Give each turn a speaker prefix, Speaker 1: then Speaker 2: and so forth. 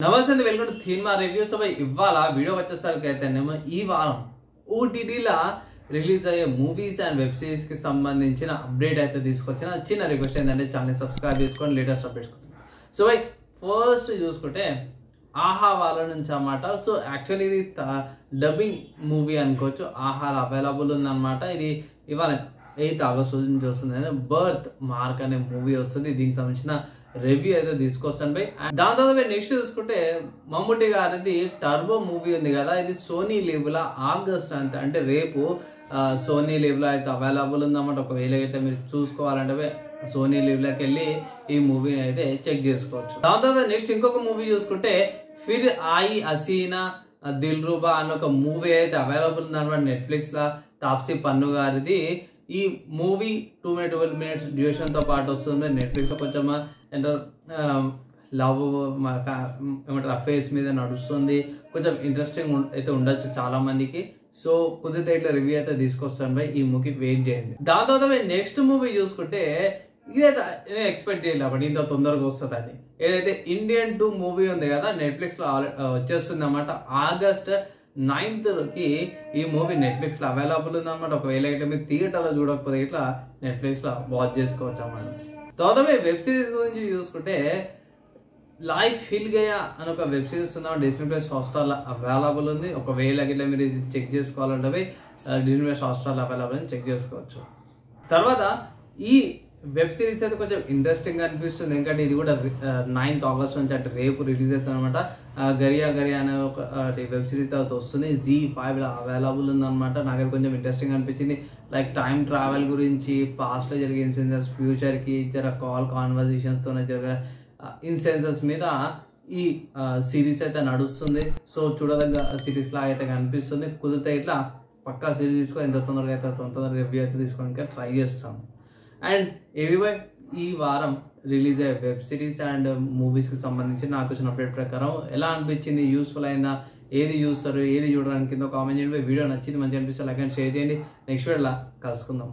Speaker 1: నమస్తే welcome to థీన్మా reviews. ఇవాళ video వచ్చేసరికి అయితేనేమో ఈ వారం ఓటీటీలో రిలీజ్ అయ్యే మూవీస్ అండ్ వెబ్ సిరీస్ కి సంబంధించిన అప్డేట్ అయితే తీసుకొచ్చిన చిన్న రిక్వెస్ట్ ఏంటంటే ఛానల్ సబ్స్క్రైబ్ చేసుకొని లేటెస్ట్ అప్డేట్స్ కోసం. సో ఫస్ట్ చూసుకుంటే ఆహా వాళ్ళ నుంచి అన్నమాట. సో యాక్చువల్లీ ఇది డబ్బింగ్ మూవీ అనుకోవచ్చు. ఆహా అవైలబుల్ ఉందన్నమాట. ఇది ఇవాళ 8 ఆగస్టు నుంచి వస్తుంది. బర్త్ మార్క్ అనే మూవీ వస్తుంది. దీనికి సంబంధించిన రివ్యూ అయితే తీసుకొస్తాను బై. దాని తర్వాత నెక్స్ట్ చూసుకుంటే మమ్ముట్టి గారిది టర్బో మూవీ ఉంది కదా, ఇది సోనీ లీవ్ లా ఆగస్ట్ అంటే రేపు సోనీ లీవ్ లో అయితే అవైలబుల్ ఉందన్నమాట. ఒకవేళ అయితే మీరు చూసుకోవాలంటే సోనీ లీవ్ లోకి వెళ్ళి ఈ మూవీని అయితే చెక్ చేసుకోవచ్చు. దాని తర్వాత నెక్స్ట్ ఇంకొక మూవీ చూసుకుంటే ఫిర్ ఆయి హసీనా దిల్ రూబా అనే ఒక మూవీ అయితే అవైలబుల్ ఉందన్నమాట నెట్ఫ్లిక్స్ లా. తాప్సీ పన్ను గారిది ఈ మూవీ 2 minutes డ్యూరేషన్ తో పాటు వస్తుంది. నెట్ఫ్లిక్స్ లో కొంచెం లవ్ ఏమంటారు అఫేర్స్ మీద నడుస్తుంది. కొంచెం ఇంట్రెస్టింగ్ అయితే ఉండొచ్చు చాలా మందికి. సో కుదిరితే ఇట్లా రివ్యూ అయితే తీసుకొస్తాను బై. ఈ మూవీ వెయిట్ చేయండి. దాని తర్వాత నెక్స్ట్ మూవీ చూసుకుంటే ఇదైతే నేను ఎక్స్పెక్ట్ చేయలేదు అప్పుడు ఇంత తొందరగా వస్తుంది అని. ఏదైతే ఇండియన్ 2 మూవీ ఉంది కదా నెట్ఫ్లిక్స్ లో వచ్చేస్తుంది అన్నమాట. ఆగస్ట్ 9th కి ఈ మూవీ నెట్ఫ్లిక్స్ లో అవైలబుల్ ఉంది అనమాట. ఒకవేళ అయితే మీరు థియేటర్ లో చూడకపోతే ఇట్లా నెట్ఫ్లిక్స్ లో వాచ్ చేసుకోవచ్చు అన్నమాట. తర్వాత వెబ్ సిరీస్ గురించి చూసుకుంటే లైఫ్ హిల్ గయా అని ఒక వెబ్ సిరీస్ ఉందా డిస్నీ ప్లస్ హాట్స్టార్ లో అవైలబుల్ ఉంది. ఒకవేళ ఇట్లా మీరు ఇది చెక్ చేసుకోవాలంటే డిస్నీ ప్లస్ హాట్స్టార్ లో అవైలబుల్ అని చెక్ చేసుకోవచ్చు. తర్వాత ఈ వెబ్ సిరీస్ అయితే కొంచెం ఇంట్రెస్టింగ్ గా అనిపిస్తుంది. ఎందుకంటే ఇది కూడా 9th ఆగస్ట్ నుంచి అంటే రేపు రిలీజ్ అవుతుంది అనమాట. గరియా గరియా అనే ఒక వెబ్ సిరీస్ తర్వాత వస్తుంది. ZEE5 లో అవైలబుల్ ఉందన్నమాట. నాకు అది కొంచెం ఇంట్రెస్టింగ్ అనిపించింది. లైక్ టైం ట్రావెల్ గురించి, పాస్ట్ లో జరిగే ఇన్సిడెంట్స్, ఫ్యూచర్ కి కాల్ కాన్వర్సేషన్స్ తోనే జరిగే ఇన్సిడెంట్స్ మీద ఈ సిరీస్ అయితే నడుస్తుంది. సో చూడదగ్గ సిరీస్ లాగా అయితే కనిపిస్తుంది. కుదిరితే ఇట్లా పక్కా సిరీస్ తీసుకొని ఎంత తొందరగా అయితే తొందరగా రివ్యూ అయితే తీసుకోవడానికి ట్రై చేస్తాం. అండ్ ఎవివై ఈ వారం రిలీజ్ అయ్యే వెబ్ సిరీస్ అండ్ మూవీస్ కి సంబంధించి నాకు వచ్చిన అప్డేట్ ప్రకారం ఎలా అనిపించింది, యూస్ఫుల్ అయిందా, ఏది చూస్తారు ఏది చూడడానికి కింద కామెంట్ చేయండి. వీడియో నచ్చింది మంచిగా అనిపిస్తే లైక్ అండ్ షేర్ చేయండి. నెక్స్ట్ వీడియోలో కలుసుకుందాం.